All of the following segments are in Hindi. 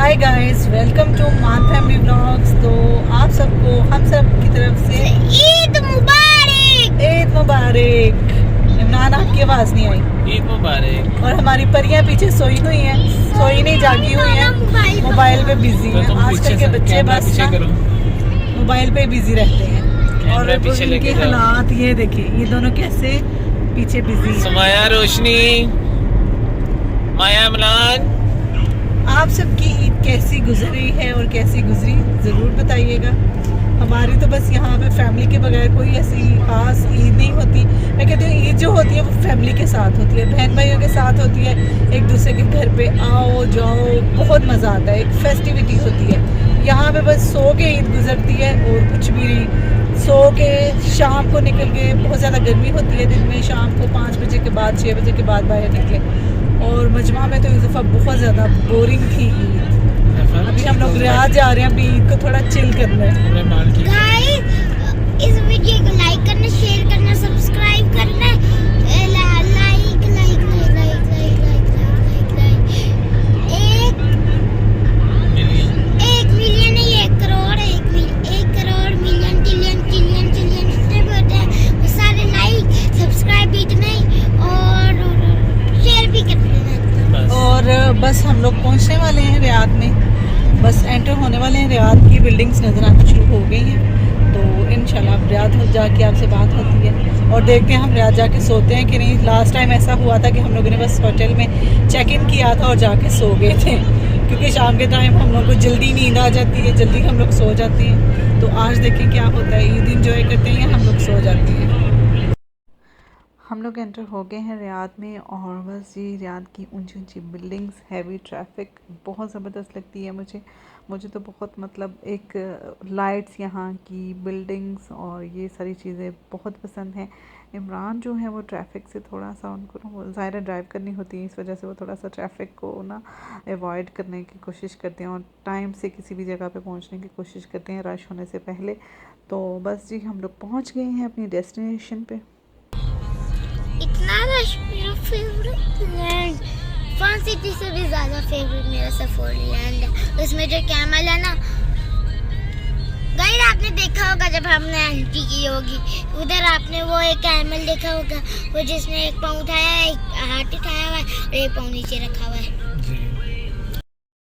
हाय गाइस, वेलकम टू मान फैमिली व्लॉग्स। तो आप सबको हम सब की तरफ से ईद मुबारक। ईद मुबारक। इमरान, आपकी आवाज़ नहीं आई। ईद मुबारक। और हमारी परियां पीछे सोई हुई हैं, सोई नहीं जागी हुई हैं, मोबाइल पे बिजी हैं। आजकल के बच्चे बस ना मोबाइल पे बिजी रहते हैं। और इनके हालात ये देखिए, ये दोनों कैसे पीछे बिजी हैं। सुमाया, रोशनी, माया, इमरान, आप सबकी ईद कैसी गुजरी है और कैसी गुजरी ज़रूर बताइएगा। हमारी तो बस यहाँ पे फैमिली के बगैर कोई ऐसी खास ईद नहीं होती। मैं कहती हूँ ईद जो होती है वो फैमिली के साथ होती है, बहन भाइयों के साथ होती है। एक दूसरे के घर पे आओ जाओ, बहुत मज़ा आता है, एक फेस्टिविटी होती है। यहाँ पे बस सो के ईद गुजरती है और कुछ भी नहीं। सो के शाम को निकल के, बहुत ज़्यादा गर्मी होती है दिन में, शाम को 5 बजे के बाद 6 बजे के बाद बाहर निकले। और मजमा में तो इस दफ़ा बहुत ज़्यादा बोरिंग थी ईद। अभी हम लोग रियाद जा रहे हैं, अभी ईद को थोड़ा चिल करना है। गाइस, इस वीडियो को लाइक करना, शेयर करना, सब्सक्राइब करना, like like like like like like like. एक मिलियन नहीं, 1 crore, 1 crore million trillion trillion trillion जितने भी होते हैं वो सारे लाइक सब्सक्राइब भी नहीं और शेयर भी कर देना। और बस हम लोग पहुंचने वाले हैं रियाद में, बस एंटर होने वाले हैं। रियाद की बिल्डिंग्स नज़र आना शुरू हो गई हैं, तो इंशाल्लाह अब रियाद जाके आपसे बात होती है और देखते हैं हम रियाद जाके सोते हैं कि नहीं। लास्ट टाइम ऐसा हुआ था कि हम लोगों ने बस होटल में चेक इन किया था और जाके सो गए थे, क्योंकि शाम के टाइम हम लोग को जल्दी नींद आ जाती है, जल्दी हम लोग सो जाते हैं। तो आज देखें क्या होता है, ईद इंजॉय करते हैं या हम लोग सो जाते हैं। हम लोग एंटर हो गए हैं रियाद में और बस ये रियाद की ऊंची ऊंची बिल्डिंग्स, हैवी ट्रैफिक बहुत ज़बरदस्त लगती है मुझे तो बहुत, मतलब एक लाइट्स, यहाँ की बिल्डिंग्स और ये सारी चीज़ें बहुत पसंद हैं। इमरान जो है वो ट्रैफिक से थोड़ा सा, उनको ना ज़ाहिर ड्राइव करनी होती है, इस वजह से वो थोड़ा सा ट्रैफिक को ना अवॉइड करने की कोशिश करते हैं और टाइम से किसी भी जगह पे पहुंचने की कोशिश करते हैं रश होने से पहले। तो बस जी हम लोग पहुंच गए हैं अपनी डेस्टिनेशन पे। इतना रश, मेरा फेवरेट लैंड, फन सिटी से भी ज़्यादा फेवरेट मेरा सफारी लैंड है। उसमें जो कैमल है ना गाइस, आपने देखा होगा जब हमने एंट्री की होगी, उधर आपने वो एक कैमल देखा होगा, वो जिसने एक पाँव उठाया है, एक हाथ उठाया हुआ है और एक पाँव नीचे रखा हुआ है।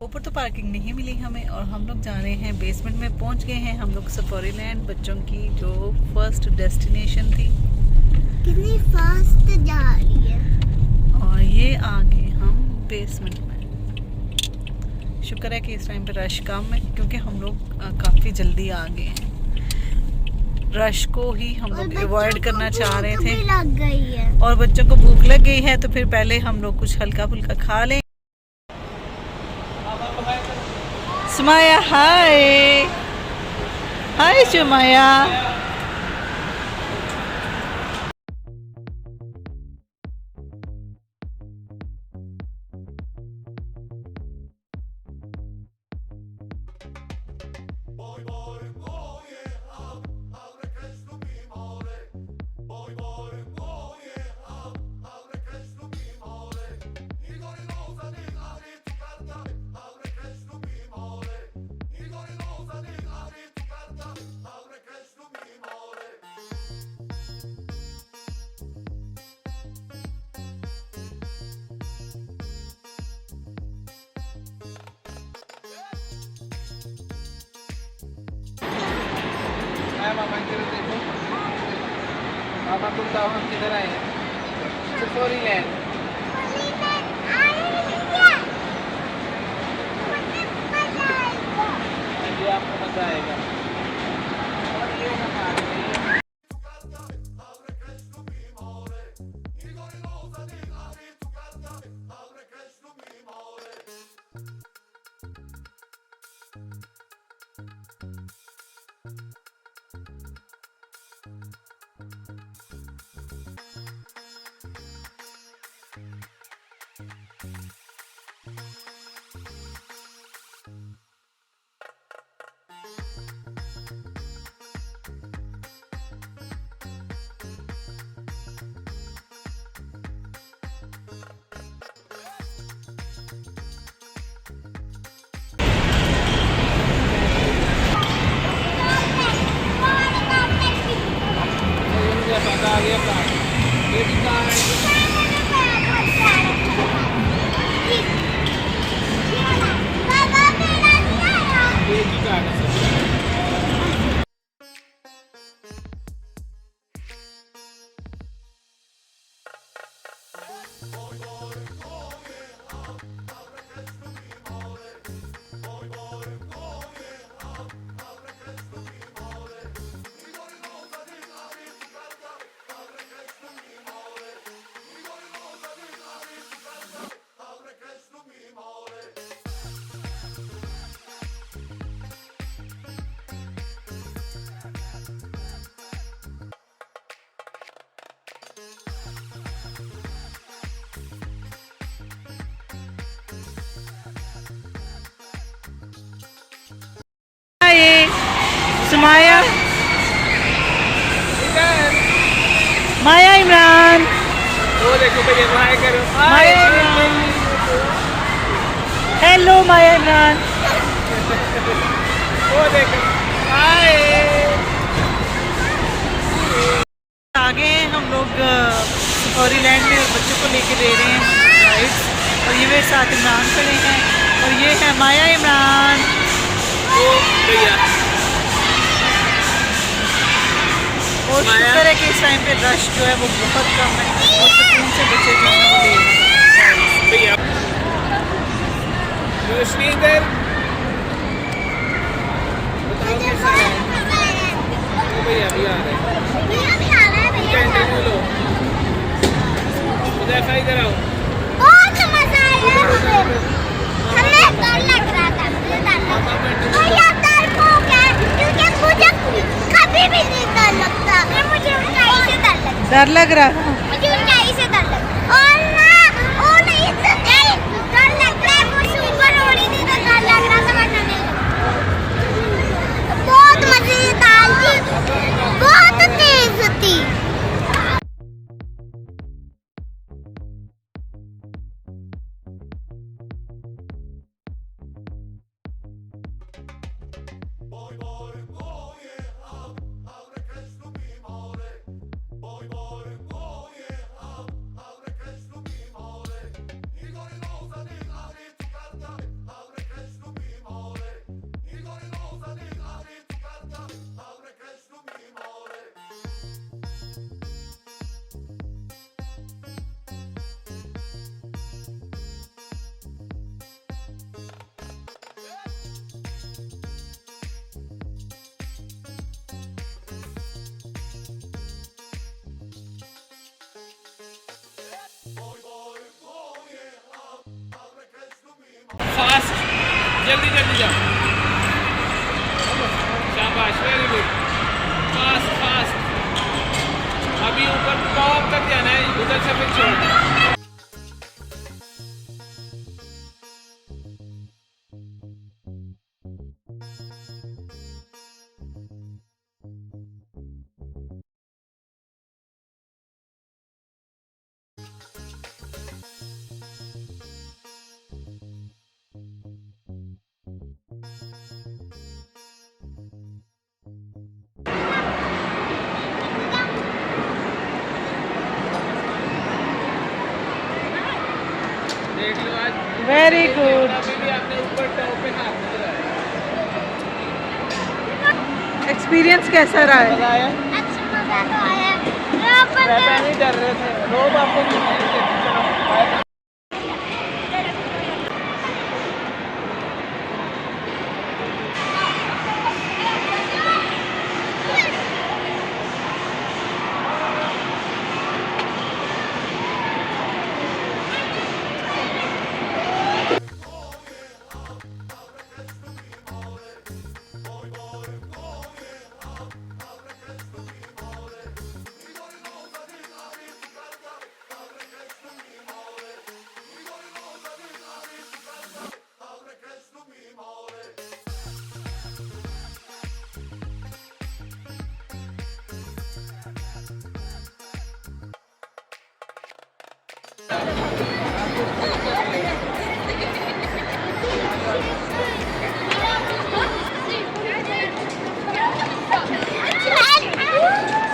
ऊपर तो पार्किंग नहीं मिली हमें और हम लोग जा रहे हैं बेसमेंट में। पहुंच गए हैं हम लोग सफारी लैंड, बच्चों की जो फर्स्ट डेस्टिनेशन थी। कितनी फास्ट जा रही है। और ये आ गए हम बेसमेंट में। शुक्र है कि इस टाइम पे रश कम है, क्योंकि हम लोग काफ़ी जल्दी आ गए हैं। रश को ही हम लोग अवॉइड करना चाह रहे थे लग गई है और बच्चों को भूख लग गई है, तो फिर पहले हम लोग कुछ हल्का फुल्का खा लें। सुमाया, हाय हाय सुमाया। मामा की तरफ देखो, मामा तुम बताओ हम किधर आए हैं? Safari land. ये आपको मजा आएगा। और ये हमारे ये card, baby card, baby card है सब। ये सुमाया, माया इमरान, वो देखो भैया हाय करो, माया इमरान, हेलो माया इमरान। वो देखो हाय। आगे हैं हम लोग सफारी लैंड में बच्चों को लेके दे रहे हैं राइड्स, और ये मेरे साथ इमरान खड़े हैं और ये है माया इमरान। वो भैया और शुक्र है कि इस टाइम पे रश जो है वो बहुत कम है और सुकून से बच्चे जो हैं वो ले रहे हैं। भैया रोशनी इधर बताओ कैसा है। वो भैया भी आ रहे हैं, इंटरव्यू लो। मुजफ्फर इधर आओ। बहुत मजा आया मुझे, हमें डर लग रहा था, मुझे डरपोक है क्योंकि मुझे कभी भी नहीं डर लगता, मुझे ऊंचाई से डर लगता, डर लग रहा है। मुझे ऊंचाई से डर लगता और ना वो नहीं तो नहीं डर लगता है, मुझे ऊपर उड़ी थी तो डर लग रहा था वरना नहीं लगता। बहुत मजेदार थी, बहुत तेज थी। फास्ट, जल्दी जल्दी जाओ। शाबाश, वेरी गुड। फास्ट फास्ट, अभी ऊपर टॉप तक जाना है, उधर से फिर छोड़ना। देख लो आज वेरी गुड। अभी भी आपने ऊपर टॉप पे हाथ लगाया। एक्सपीरियंस कैसा रहा है? मजा आया? अच्छा मजा तो आया, यहाँ पर मैं नहीं डर रहे थे, लोग आपको नहीं देते। चलो बाय।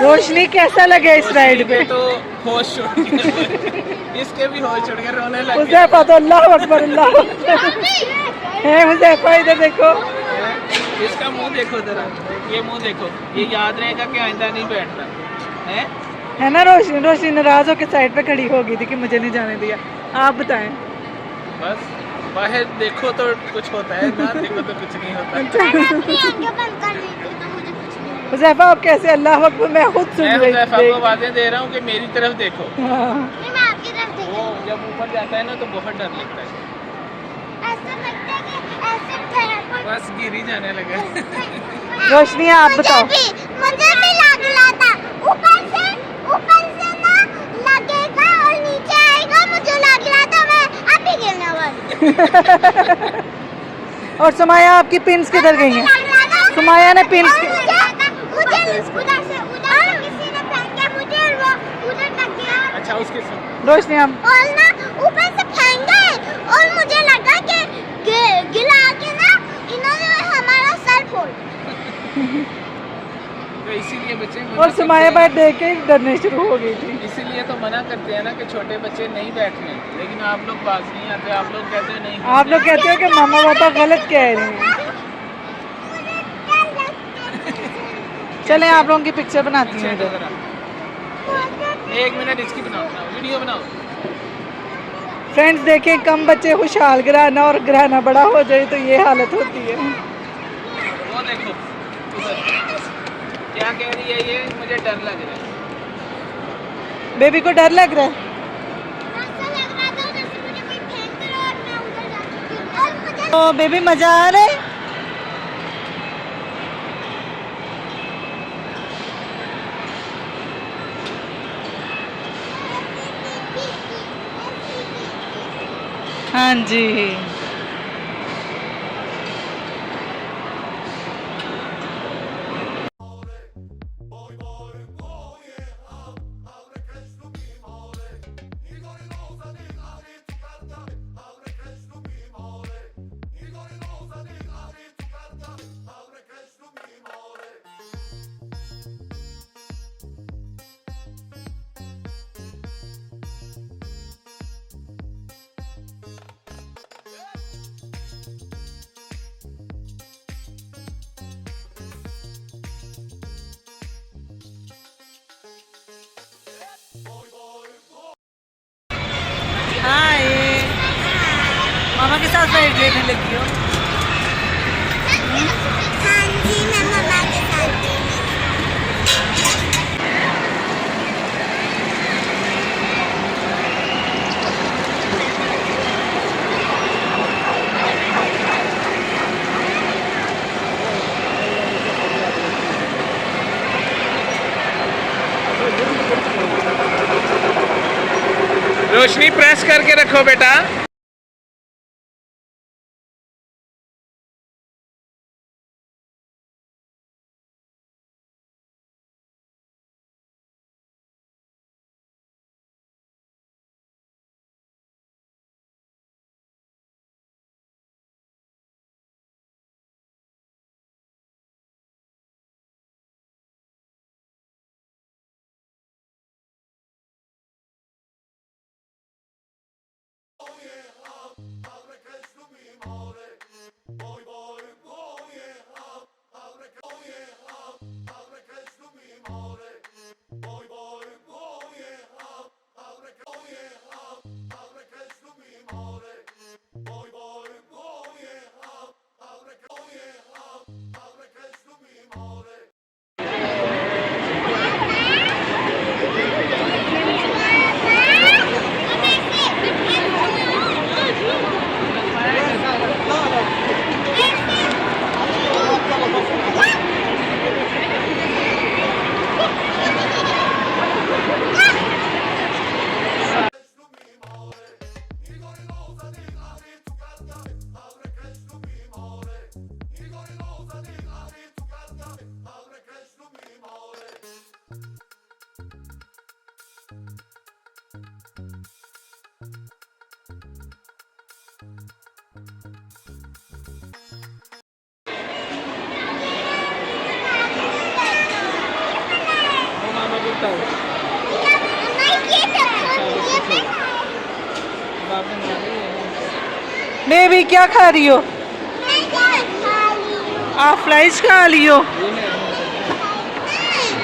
रोशनी कैसा लगे इस राइड पे? ये तो होश छोड़ गया, इसके भी होश छोड़ गया, रोने लग गया। हुज़ैफा तो अल्लाह अकबर अल्लाह अकबर है। हुज़ैफा इधर देखो, इसका मुंह देखो जरा, ये मुंह देखो, ये याद रहेगा कि आइंदा नहीं बैठना है ना। रोशनी रोशनी नाराज होकर साइड पे खड़ी हो गई थी कि मुझे नहीं जाने दिया। आप बताएं। बस बाहर देखो तो कुछ होता है, ना देखो तो कुछ नहीं होता। अपनी आंखें बंद कर ली थी तो मुझे कुछ नहीं हुआ। हुज़ैफा आप कैसे? अल्लाह अकबर, मैं खुद सुन मैं रही हुज़ैफा थी। को आवाज़ें दे रहा हूँ कि मेरी तरफ देखो। हाँ। नहीं, मैं आपकी तरफ देख वो रही हूँ। जब ऊपर जाता है ना तो बहुत डर लगता है, ऐसा लगता है कि ऐसे पैर पर बस गिर ही जाने लगा। रोशनी आप बताओ। मुझे भी लग रहा था, ऊपर से ना लगेगा और नीचे आएगा, मुझे लग रहा था मैं अभी गिरने वाली। और सुमाया आपकी पिन्स किधर गई हैं? सुमाया ने पिन्स मुझे उधर से किसी ने फेंका मुझे और वो उधर तक गया। अच्छा उसके साथ रोशनी हम और ना ऊपर से फेंक गए और मुझे लगा कि गिरा के ना इन्होंने हमारा सर फोड़। तो इसीलिए बच्चे मना और सुमाया करते बाहर देख के डरने शुरू हो गई थी। हैं, इसीलिए तो मना करते हैं ना कि छोटे बच्चे नहीं बैठने, लेकिन आप लोग बाज नहीं आते, आप लोग कहते हैं नहीं। आप लोग कहते हो कि मामा पापा गलत कह रहे हैं। चलें आप लोगों की पिक्चर बनाती पीछे हैं। हटो जरा, 1 मिनट इसकी बनाओ, वीडियो बनाओ। फ्रेंड्स देखें, कम बच्चे खुशहाल गिराना और गिराना बड़ा हो जाए तो ये हालत होती है। वो देखो उधर क्या कह रही है, ये मुझे डर लग रहा है। बेबी को डर लग रहा है। ऐसा लग रहा था जैसे मुझे कोई फेंक रहा और मैं उधर जा चुकी हूँ। और मुझे तो बेबी मजा आ रहा है? हाँ जी। हाय, मामा के साथ राइड लेने लगी हो? हाँ जी, मैं मम्मा के साथ थी। रोशनी प्रेस करके रखो बेटा। खाओ। बाप ने मार दी है। बेबी क्या खा रही हो? आप फ्राइज खा रही हो?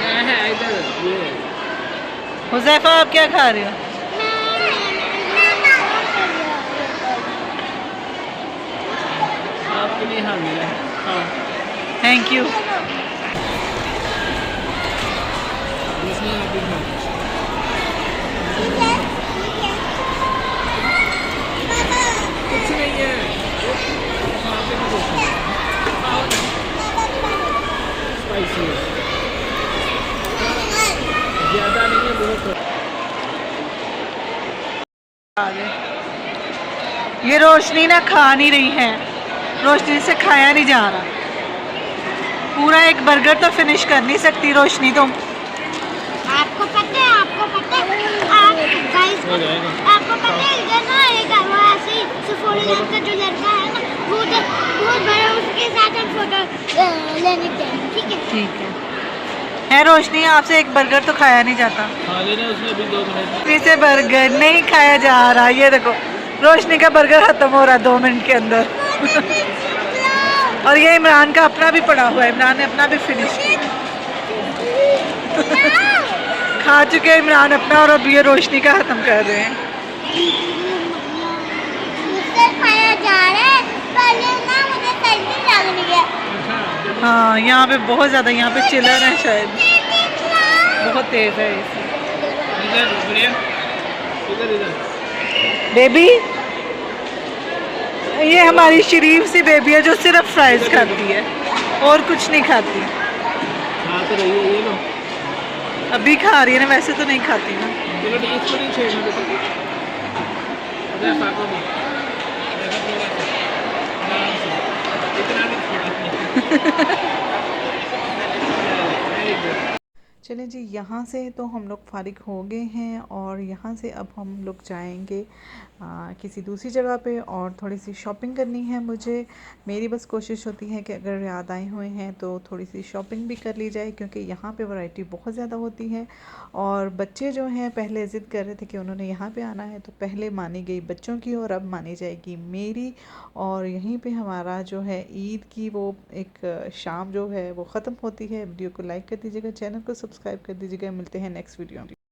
ये है इधर ये। हुज़ैफा आप क्या खा रही हो? आपके लिए हाँ मिला है। हाँ थैंक यू। इसमें आप भी खाओ। कुछ नहीं है। वहाँ पे भी कुछ नहीं है। खाओ ना। स्पाइसी है। ज़्यादा नहीं है, बहुत है। ये रोशनी ना खा नहीं रही है, रोशनी से खाया नहीं जा रहा। पूरा एक बर्गर तो फिनिश कर नहीं सकती रोशनी तुम। आपको पता है आप गाइस हो जाएगा। आपको पता है इधर ना एक वो ऐसे ही सफोड़ा नाम का जो लड़का है ना वो बहुत बड़ा, उसके साथ हम फोटो लेने गए, ठीक है? ठीक है रोशनी, आपसे एक बर्गर तो खाया नहीं जाता। खा लेना उसने अभी 2 मिनट। रोशनी से बर्गर नहीं खाया जा रहा। ये देखो रोशनी का बर्गर खत्म हो रहा है 2 मिनट के अंदर। और ये इमरान का अपना भी पड़ा हुआ है, इमरान ने अपना भी फिनिश किया। खा चुके हैं इमरान अपना, और अब ये रोशनी का खत्म कर रहे हैं। मुझसे खाया जा रहा है, पहले ना मुझे सर्दी लगने गया। हाँ यहाँ पे बहुत ज़्यादा, यहाँ पे चिलर है शायद, बहुत तेज़ है इसे। इधर बढ़िया। इधर इधर। बेबी ये हमारी शरीफ सी बेबी है जो सिर्फ फ्राइज खाती है और कुछ नहीं खाती। हाँ तो रही है ये लो। अभी खा रही है ना, वैसे तो नहीं खाती ना। चलो ठीक, इसको नहीं छेड़ना बेटा। अरे फाको नहीं। देखो थोड़ा सा। आराम से। इतना नहीं छेड़ना। Very good. चलें जी, यहाँ से तो हम लोग फारिग हो गए हैं और यहाँ से अब हम लोग जाएंगे किसी दूसरी जगह पे, और थोड़ी सी शॉपिंग करनी है मुझे। मेरी बस कोशिश होती है कि अगर रियाद आए हुए हैं तो थोड़ी सी शॉपिंग भी कर ली जाए, क्योंकि यहाँ पे वैरायटी बहुत ज़्यादा होती है। और बच्चे जो हैं पहले ज़िद कर रहे थे कि उन्होंने यहाँ पे आना है, तो पहले मानी गई बच्चों की और अब मानी जाएगी मेरी। और यहीं पे हमारा जो है ईद की वो एक शाम जो है वो ख़त्म होती है। वीडियो को लाइक कर दीजिएगा, चैनल को सब्सक्राइब कर दीजिएगा। मिलते हैं नेक्स्ट वीडियो में।